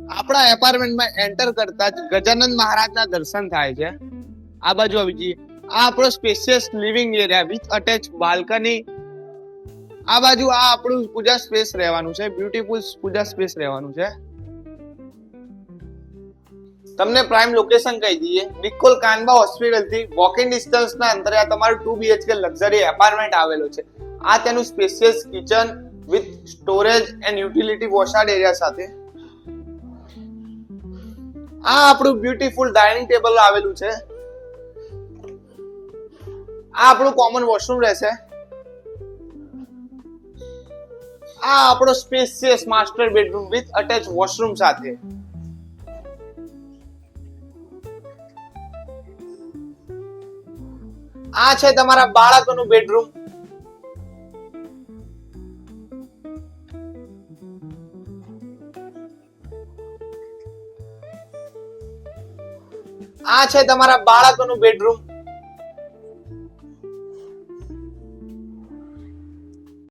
આપણા એપાર્ટમેન્ટમાં એન્ટર કરતા જ ગજાનંદ મહારાજના દર્શન થાય છે. આ બાજુ આવી જઈએ. આ આપણો spacious living area with attach balcony. આ બાજુ આ આપણું પૂજા સ્પેસ રહેવાનું છે, બ્યુટીફુલ પૂજા સ્પેસ રહેવાનું છે. તમને પ્રાઇમ લોકેશન કહી દઈએ. નિકોલ કાનબા હોસ્પિટલ થી વોકિંગ ડિસ્ટન્સ ના અંતરે આ તમારું 2 BHK લક્ઝરી એપાર્ટમેન્ટ આવેલો છે. આ તેનું spacious kitchen with storage and utility wash yard area સાથે. આ આપણું બ્યુટીફુલ ડાઇનિંગ ટેબલ આવેલું છે. આ આપણું કોમન વોશરૂમ રહેશે. આ આપણો spacious master bedroom with attach washroom સાથે. આ છે તમારા બાળકોનું બેડરૂમ. આ છે તમારા બાળકોનું બેડરૂમ.